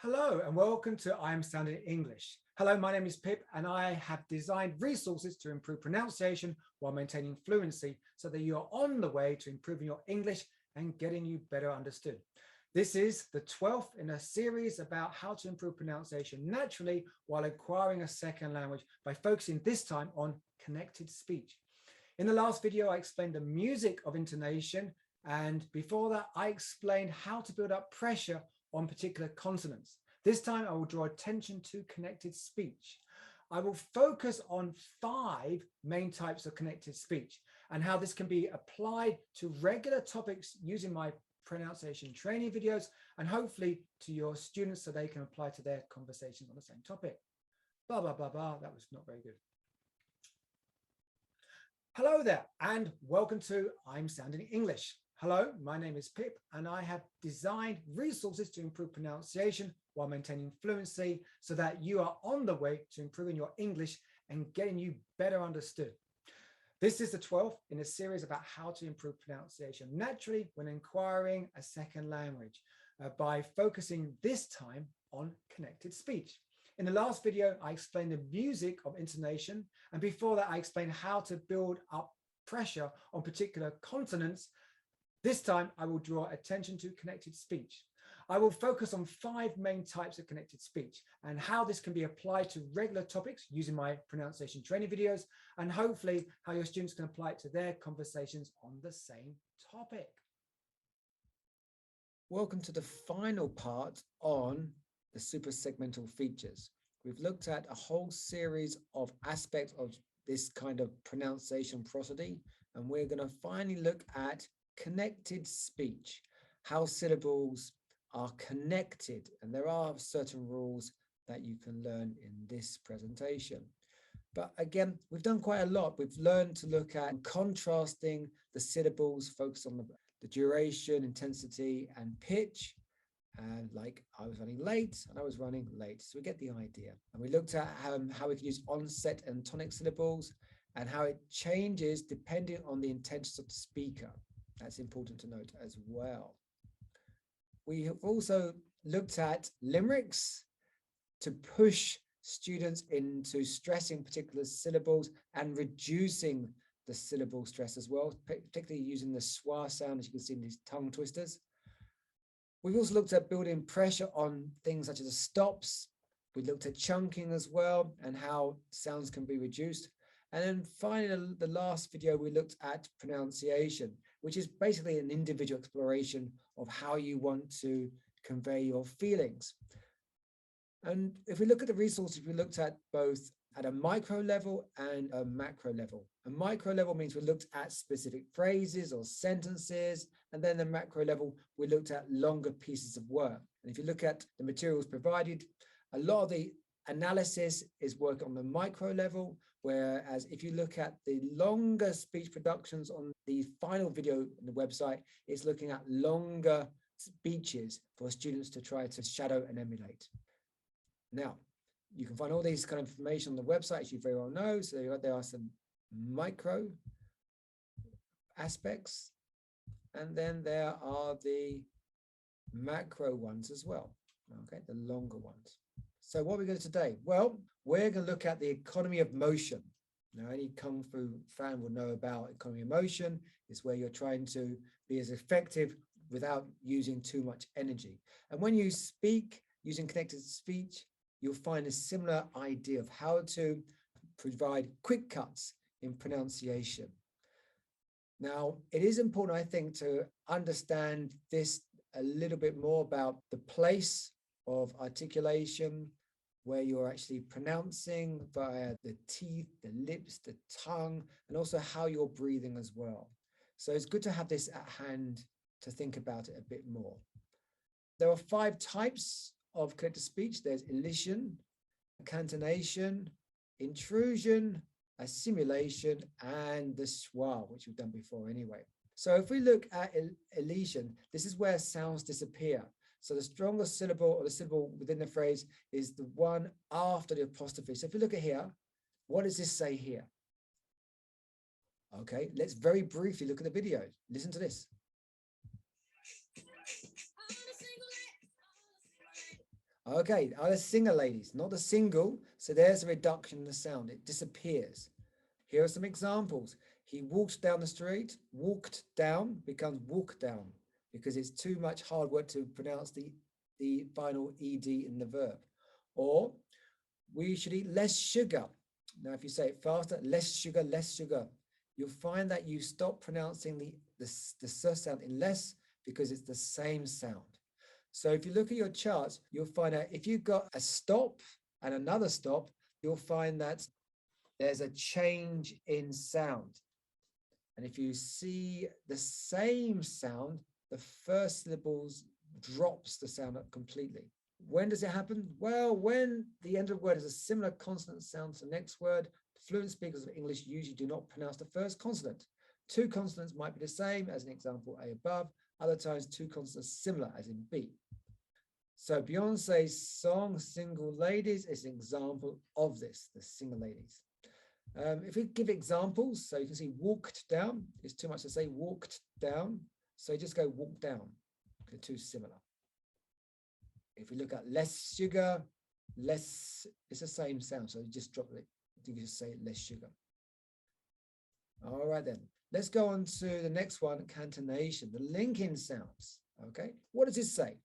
Hello and welcome to I'm Standing English. Hello, my name is Pip and I have designed resources to improve pronunciation while maintaining fluency so that you're on the way to improving your English and getting you better understood. This is the 12th in a series about how to improve pronunciation naturally while acquiring a second language by focusing this time on connected speech. In the last video, I explained the music of intonation, and before that, I explained how to build up pressure on particular consonants. This time I will draw attention to connected speech. I will focus on 5 main types of connected speech and how this can be applied to regular topics using my pronunciation training videos and hopefully to your students so they can apply to their conversations on the same topic. Blah, blah, blah, blah. That was not very good. Hello there and welcome to I'm Sounding English. Hello, my name is Pip and I have designed resources to improve pronunciation while maintaining fluency so that you are on the way to improving your English and getting you better understood. This is the 12th in a series about how to improve pronunciation naturally when acquiring a second language by focusing this time on connected speech. In the last video, I explained the music of intonation, and before that, I explained how to build up pressure on particular consonants. This time, I will draw attention to connected speech. I will focus on 5 main types of connected speech and how this can be applied to regular topics using my pronunciation training videos, and hopefully how your students can apply it to their conversations on the same topic. Welcome to the final part on the super segmental features. We've looked at a whole series of aspects of this kind of pronunciation prosody, and we're going to finally look at connected speech, how syllables are connected, and there are certain rules that you can learn in this presentation. But again, we've done quite a lot. We've learned to look at contrasting the syllables, focus on the duration, intensity, and pitch. And like I was running late and I was running late. So we get the idea. And we looked at how we can use onset and tonic syllables and how it changes depending on the intention of the speaker. That's important to note as well. We have also looked at limericks to push students into stressing particular syllables and reducing the syllable stress as well, particularly using the schwa sound, as you can see in these tongue twisters. We've also looked at building pressure on things such as the stops. We looked at chunking as well and how sounds can be reduced. And then finally, the last video, we looked at pronunciation, which is basically an individual exploration of how you want to convey your feelings. And if we look at the resources, we looked at both at a micro level and a macro level. A micro level means we looked at specific phrases or sentences, and then the macro level, we looked at longer pieces of work. And if you look at the materials provided, a lot of the analysis is work on the micro level, whereas if you look at the longer speech productions on the final video on the website, it's looking at longer speeches for students to try to shadow and emulate. Now, you can find all these kind of information on the website, as you very well know. So there are some micro aspects, and then there are the macro ones as well, okay, the longer ones. So what are we going to do today? Well, we're going to look at the economy of motion. Now, any Kung Fu fan will know about economy of motion. It's where you're trying to be as effective without using too much energy. And when you speak using connected speech, you'll find a similar idea of how to provide quick cuts in pronunciation. Now, it is important, I think, to understand this a little bit more about the place of articulation, where you're actually pronouncing via the teeth, the lips, the tongue, and also how you're breathing as well. So it's good to have this at hand to think about it a bit more. There are 5 types of connected speech. There's elision, concatenation, intrusion, assimilation, and the schwa, which we've done before anyway. So if we look at elision, this is where sounds disappear. So the strongest syllable or the syllable within the phrase is the one after the apostrophe. So if you look at here, what does this say here? Okay, let's very briefly look at the video. Listen to this. Okay, are the singer ladies, not the single. So there's a reduction in the sound. It disappears. Here are some examples. He walked down the street. Walked down becomes walk down because it's too much hard work to pronounce the final ed in the verb. Or we should eat less sugar. Now, if you say it faster, less sugar, you'll find that you stop pronouncing the s sound in less because it's the same sound. So if you look at your charts, you'll find out if you've got a stop and another stop, you'll find that there's a change in sound. And if you see the same sound, the first syllables drops the sound up completely. When does it happen? Well, when the end of a word has a similar consonant sound to the next word, fluent speakers of English usually do not pronounce the first consonant. Two consonants might be the same, as an example A above, other times two consonants similar, as in B. So Beyonce's song Single Ladies is an example of this, the Single Ladies. If we give examples, so you can see walked down, it's too much to say walked down, so you just go walk down, they're too similar. If we look at less sugar, less, it's the same sound, so you just drop it, you can just say less sugar. All right then, let's go on to the next one, catonation, the linking sounds, okay? What does it say?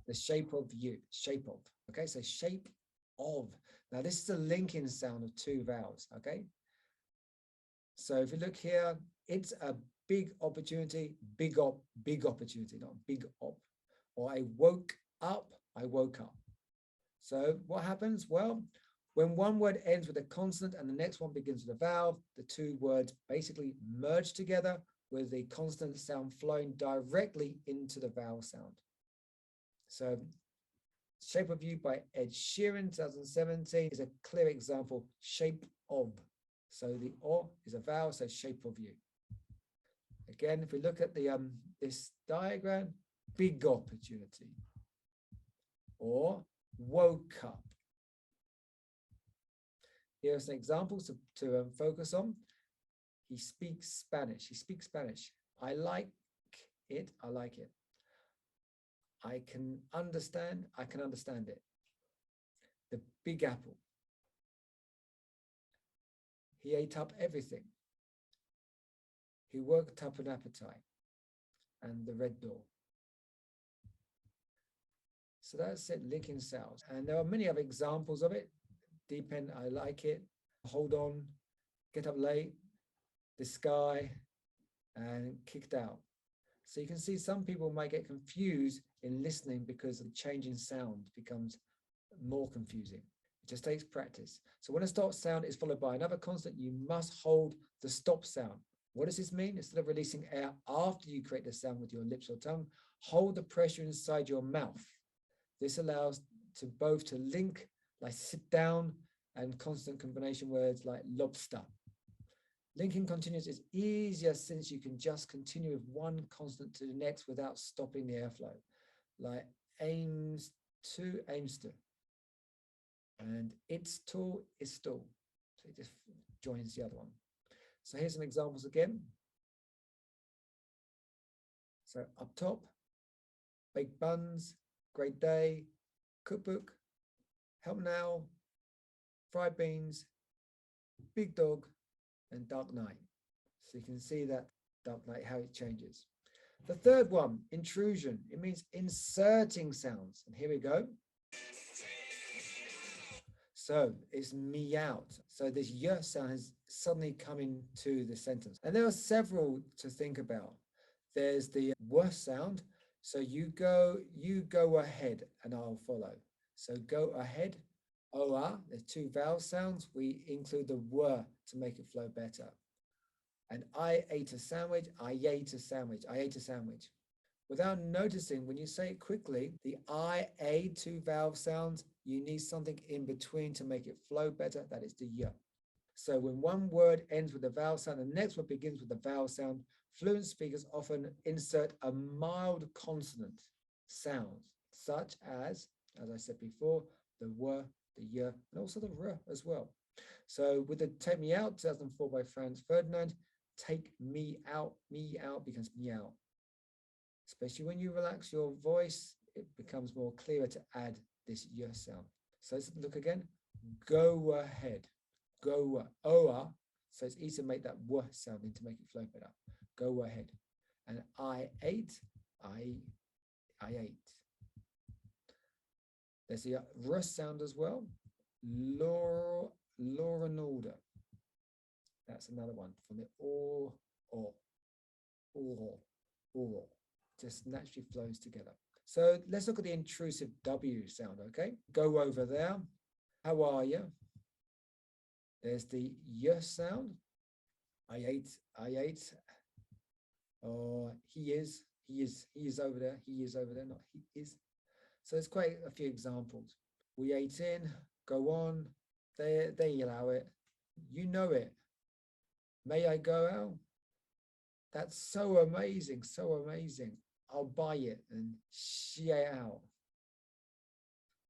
The shape of you, shape of, okay? So shape of. Now this is a linking sound of two vowels, okay? So if you look here, it's a big opportunity, big opportunity, not big op. Or I woke up, I woke up. So what happens? Well, when one word ends with a consonant and the next one begins with a vowel, the two words basically merge together with the consonant sound flowing directly into the vowel sound. So Shape of You by Ed Sheeran, 2017 is a clear example, shape of. So the O is a vowel, so shape of you. Again, if we look at the this diagram, big opportunity. Or woke up. Here are some examples to focus on. He speaks Spanish. He speaks Spanish. I like it. I like it. I can understand it. The Big Apple. He ate up everything. He worked up an appetite. And the red door. So that's it, linking sounds. And there are many other examples of it. Depend, I like it. Hold on, get up late, the sky, and kicked out. So you can see some people might get confused in listening because the changing sound becomes more confusing. It just takes practice. So when a stop sound is followed by another consonant, you must hold the stop sound. What does this mean? Instead of releasing air after you create the sound with your lips or tongue, hold the pressure inside your mouth. This allows to both to link, like sit down, and consonant combination words like lobster. Linking continuous is easier since you can just continue with one consonant to the next without stopping the airflow, like aims to, aims to. And it's tall, is tall. So it just joins the other one. So here's some examples again. So up top, baked buns, great day, cookbook, help now, fried beans, big dog, and dark night. So you can see that dark night, how it changes. The third one, intrusion. It means inserting sounds. And here we go. So it's me out. So this y sound has suddenly come into the sentence. And there are several to think about. There's the w sound. So you go ahead and I'll follow. So go ahead, o-a, there's two vowel sounds. We include the w to make it flow better. And I ate a sandwich, I ate a sandwich, I ate a sandwich. Without noticing, when you say it quickly, the I, A, two vowel sounds, you need something in between to make it flow better. That is the y. So when one word ends with a vowel sound, the next one begins with a vowel sound, fluent speakers often insert a mild consonant sound, such as I said before, the w, the y, and also the r as well. So with the Take Me Out, 2004 by Franz Ferdinand, take me out becomes meow. Especially when you relax your voice, it becomes more clearer to add this y sound. So let's look again. Go ahead. Go oa. So it's easy to make that w sound in to make it flow better. Go ahead. And I ate. I ate. There's the r sound as well. Laura Nalda. That's another one from the or. Just naturally flows together. So let's look at the intrusive W sound, okay? Go over there. How are you? There's the y sound. I ate. Or he is over there. He is over there, not he is. So there's quite a few examples. We ate in, go on, they allow it. You know it. May I go out? That's so amazing, so amazing. I'll buy it and share out.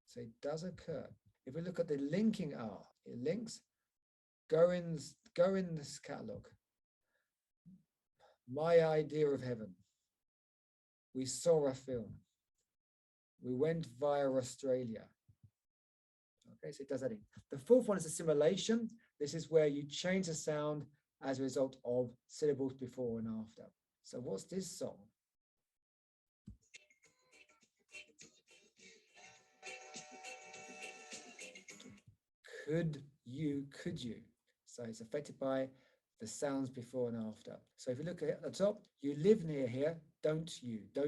So it does occur. If we look at the linking R, it links. Go in this catalog. My idea of heaven. We saw a film. We went via Australia. Okay, so it does that in. The fourth one is assimilation. This is where you change the sound as a result of syllables before and after. So what's this song? Could you? So it's affected by the sounds before and after. So if you look at the top, you live near here, don't you? So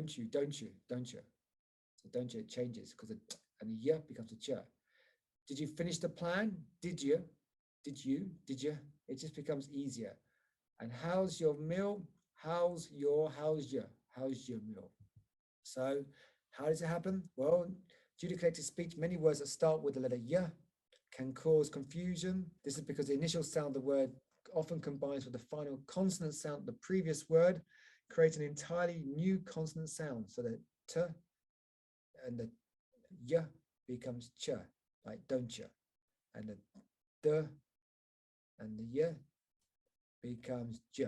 don't you, it changes because and the y becomes a ch. Did you finish the plan? Did you? It just becomes easier. And how's your meal? How's your meal? So how does it happen? Well, due to collective speech, many words that start with the letter y can cause confusion. This is because the initial sound of the word often combines with the final consonant sound of the previous word, creating an entirely new consonant sound. So the t and the y becomes ch, like don't you, and the d and the y becomes j,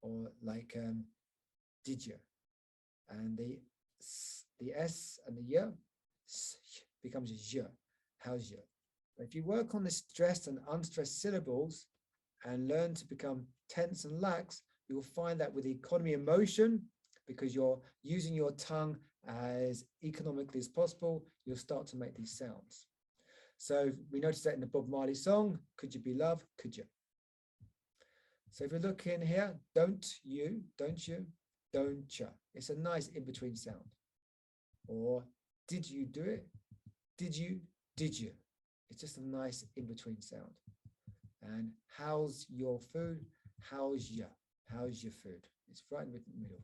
or like did you, and the s and the y becomes j, how's you. But if you work on the stressed and unstressed syllables and learn to become tense and lax, you will find that with the economy of motion, because you're using your tongue as economically as possible, you'll start to make these sounds. So we noticed that in the Bob Marley song, Could You Be Love? Could you? So if we look in here, don't you, don't you. It's a nice in-between sound. Or did you do it? Did you? It's just a nice in-between sound. And how's your food? How's your food? It's right in the middle.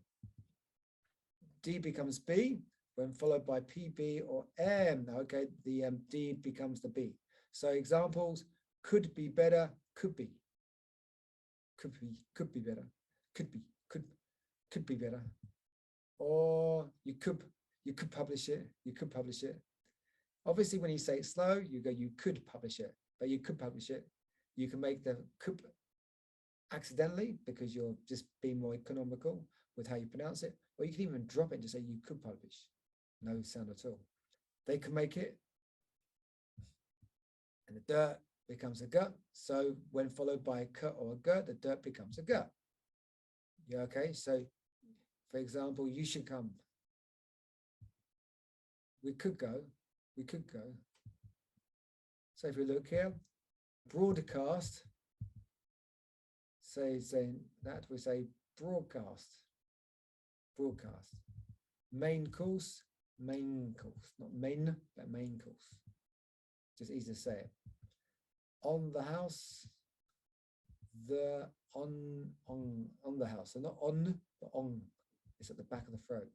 D becomes B when followed by PB or M. Okay, the D becomes the B. So examples: could be better, could be better, could be better. Or you could publish it, Obviously, when you say it slow, you go, you could publish it, but you could publish it. You can make the could accidentally because you're just being more economical with how you pronounce it, or you can even drop it and just say you could publish. No sound at all. They can make it, and the dirt becomes a gut. So when followed by a cut or a gut, the dirt becomes a gut. Yeah, okay. So, for example, you should come. We could go. So if we look here, broadcast. Saying that we say broadcast. Main course, not main, but main course. Just easy to say it. On the house, on the house. So not on, but on. It's at the back of the throat.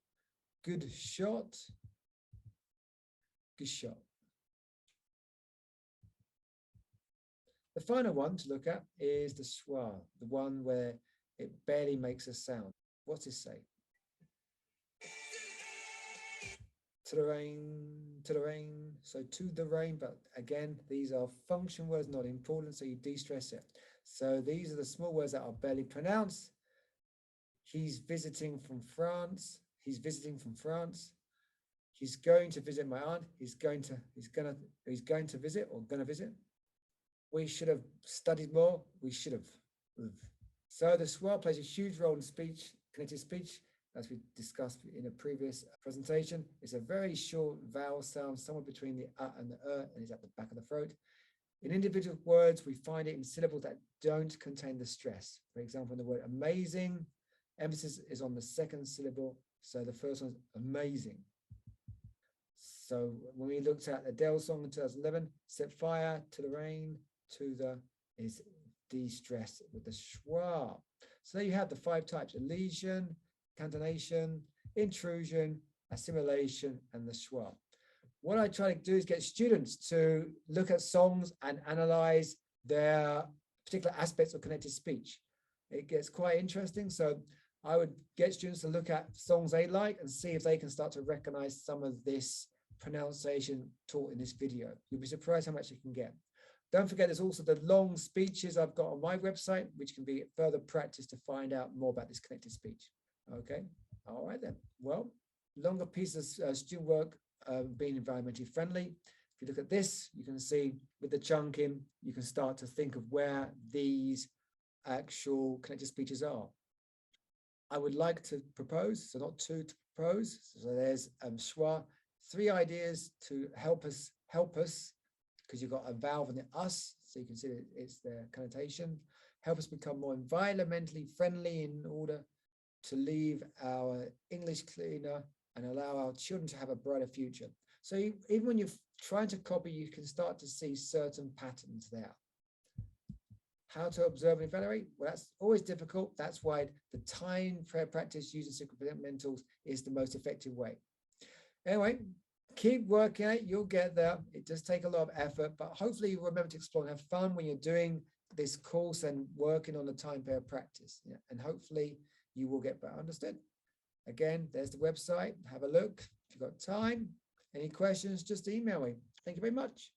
Good shot. The final one to look at is the schwa, the one where it barely makes a sound. What's this say? To the rain, so to the rain, but again, these are function words, not important, so you de-stress it. So these are the small words that are barely pronounced. He's visiting from France. He's visiting from France. He's going to visit my aunt. He's going to visit or gonna visit. We should have studied more. We should have. So the schwa plays a huge role in speech, connected speech, as we discussed in a previous presentation. It's a very short vowel sound, somewhere between the and the and it's at the back of the throat. In individual words, we find it in syllables that don't contain the stress. For example, in the word amazing, emphasis is on the second syllable. So the first one is amazing. So when we looked at Adele song in 2011, set fire to the rain, to the is de-stress with the schwa. So there you have the 5 types: elision, catenation, intrusion, assimilation, and the schwa. What I try to do is get students to look at songs and analyze their particular aspects of connected speech. It gets quite interesting. So I would get students to look at songs they like and see if they can start to recognize some of this pronunciation taught in this video. You'll be surprised how much you can get. Don't forget, there's also the long speeches I've got on my website, which can be further practice to find out more about this connected speech. Okay, all right then. Well, longer pieces of student work being environmentally friendly. If you look at this, you can see with the chunking, you can start to think of where these actual connected speeches are. I would like to propose, so not 2 to propose. So there's schwa, 3 ideas to help us, because you've got a vowel and the us, so you can see that it's the connotation. Help us become more environmentally friendly in order to leave our English cleaner and allow our children to have a brighter future. So even when you're trying to copy, you can start to see certain patterns there. How to observe and evaluate? Well, that's always difficult. That's why the time prayer practice using supplementals is the most effective way. Anyway, keep working it. You'll get there. It does take a lot of effort, but hopefully you remember to explore and have fun when you're doing this course and working on the time prayer practice. Yeah, and hopefully you will get better understood. Again, there's the website. Have a look if you've got time. Any questions, just email me. Thank you very much.